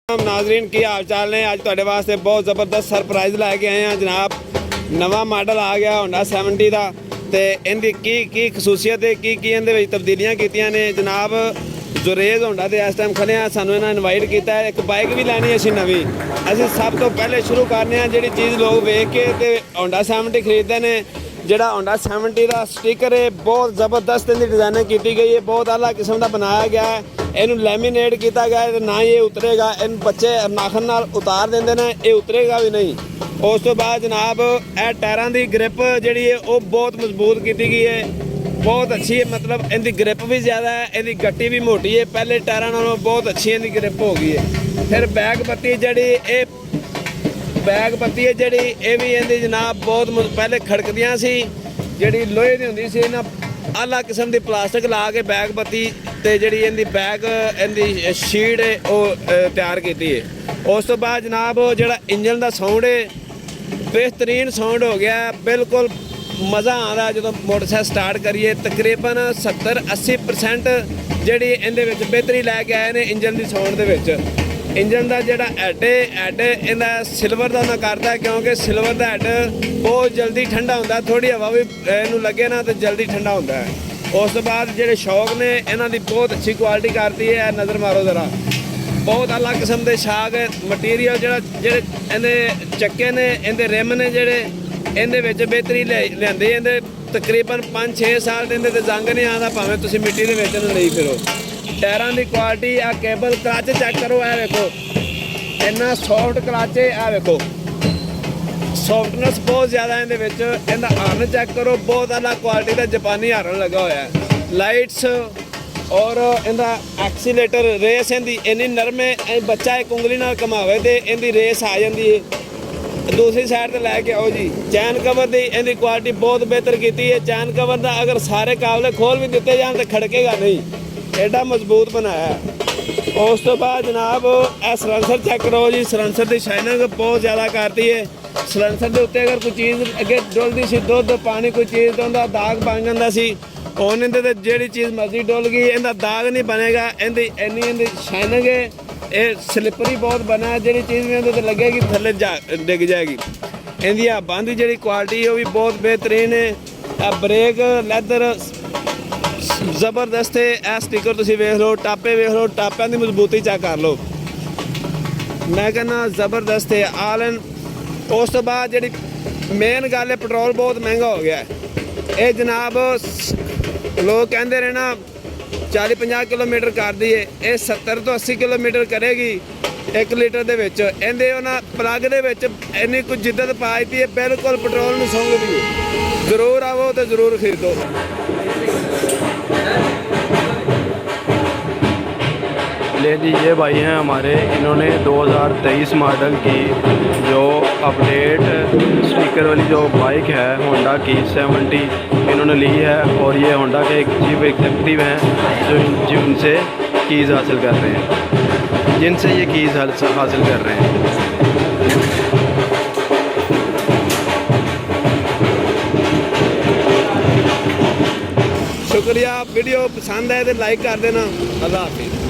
नाजरीन की हाल चाल ने अज तुहाडे वास्ते बहुत ज़बरदस्त सरप्राइज़ लैके आए हैं जनाब। नवा मॉडल आ गया होंडा 70 का तो इनकी की खसूसियत है की इहदे विच तब्दीलियां कीतियां ने जनाब। जुरेज होंडा ते इस टाइम खड़े हैं, सानू इन्हां इनवाइट किया है। एक बाइक भी लैनी असीं नवी। असीं सब तो पहले शुरू करने हैं जिहड़ी चीज़ लोग वेख के ते होंडा 70 खरीदते हैं। ਜਿਹੜਾ होंडा 70 का स्टिकर है बहुत ज़बरदस्त इनकी डिज़ाइनिंग की गई है, बहुत आला किस्म का बनाया गया है। इनू लैमीनेट किया गया है, ना ये उतरेगा। इन बच्चे नाखन नाल उतार देंगे ने, ये उतरेगा भी नहीं। उस तो बाद जनाब यह टायरों की ग्रिप जी है वो बहुत मजबूत की गई है, बहुत अच्छी है। मतलब इनकी ग्रिप भी ज़्यादा है, इनकी गट्टी भी मोटी है, पहले टायरों नालों बहुत अच्छी इनकी ग्रिप हो गई है। फिर बैक पत्ती जी बैग पत्ती है जी ये भी इनकी जनाब बहुत पहले खड़कदियाँ सी, जी लोहे की होंदी सी। इन्हां आला किस्म की प्लास्टिक ला के बैग पत्ती ते जी इनकी बैग इनकी शीट है वो तैयार की है। उस तो बाद जनाब जोड़ा इंजन का साउंड है बेहतरीन साउंड हो गया, बिल्कुल मज़ा आता जो मोटरसाइकिल स्टार्ट करिए। तकरीबन 70-80% जी इहदे बेहतरी लैके आए हैं इंजन की साउंड के। इंजन का जोड़ा हैड इहदा सिल्वर का मैं करता, क्योंकि सिल्वर का हैड बहुत जल्दी ठंडा होंदा, थोड़ी हवा भी इनू लगे ना तो जल्दी ठंडा होंदा है। उस तो बाद जोड़े शौक ने इन्हां दी बहुत अच्छी क्वालिटी करती है। नज़र मारो ज़रा, बहुत अलग किस्म के शाग मटीरियल जोड़े इहदे चक्के ने, इहदे रिम ने जोड़े इहदे बेहतरी लिआंदी। इहदे तकरीबन 5-6 साल इहदे ते जंग नहीं आता, भावें तुसीं मिट्टी दे विच नहीं फिरो। टायरों की क्वालिटी आ केबल क्लच चेक करो, है देखो इन्ना सॉफ्ट क्लच है, आ देखो सॉफ्टनेस बहुत ज़्यादा है। इहदा हार्न चेक करो, बहुत अलग क्वालिटी का जापानी हार्न लगा हुआ है। लाइट्स और इहदा एक्सीलेटर रेस इहदी इन्नी नरम है, बच्चा एक उंगली नाल घुमावे तो इहदी रेस आ जाती है। दूसरी साइड तो लैके आओ जी। चैन कवर की इहदी क्वालिटी बहुत बेहतर की है। चैन कवर का अगर सारे काबले खोल भी दिते जान तो खड़केगा नहीं, एडा मजबूत बनाया है। उस तो बाद जनाब यह सलेंसर चेक करो जी, सलेंसर की शाइनिंग बहुत ज़्यादा करती है। सलेंसर के उत्ते अगर कोई चीज़ अगे डुलती सी, दुध पानी कोई चीज़ तो उनका दाग बन जाता सी। हुण इहदे ते जिहड़ी चीज़ मर्जी डुल गई इहदा दाग नहीं बनेगा। इहदी इन्नी शाइनिंग है, ये स्लिपरी बहुत बना है, जी चीज़ भी इहदे ते लगेगी थल्ले डिग जाएगी। इहदी हब्बां दी जिहड़ी क्वालिटी है वो भी बहुत बेहतरीन है। ब्रेक लैदर जबरदस्त है। यह स्टिकर तुसीं वेख लो, टापे वेख लो, टापियां की मजबूती चेक कर लो, मैं कहना जबरदस्त है आल इन। उस तो बाद जी मेन गल है पेट्रोल बहुत महंगा हो गया है। ये जनाब लोग कहते रहे ना 40-50 किलोमीटर कर दी है, ये 70 तो 80 किलोमीटर करेगी 1 लीटर के विच। इहदे उन्हां प्लग दे विच इन्नी कुछ जिद्दत पा दी है, बिल्कुल पेट्रोल नूं सुंघदी है। जरूर आवो तो जरूर खरीदो। ले जी ये भाई हैं हमारे, इन्होंने 2023 मॉडल की जो अपडेट स्टिकर वाली जो बाइक है होंडा की 70 इन्होंने ली है। और ये होंडा के एक चीफ एग्जीक्यूटिव हैं जो उनसे कीज़ हासिल कर रहे हैं, जिनसे ये कीज़ हासिल कर रहे हैं। शुक्रिया। वीडियो पसंद आए तो लाइक कर देना। अल्लाह हाफिज़।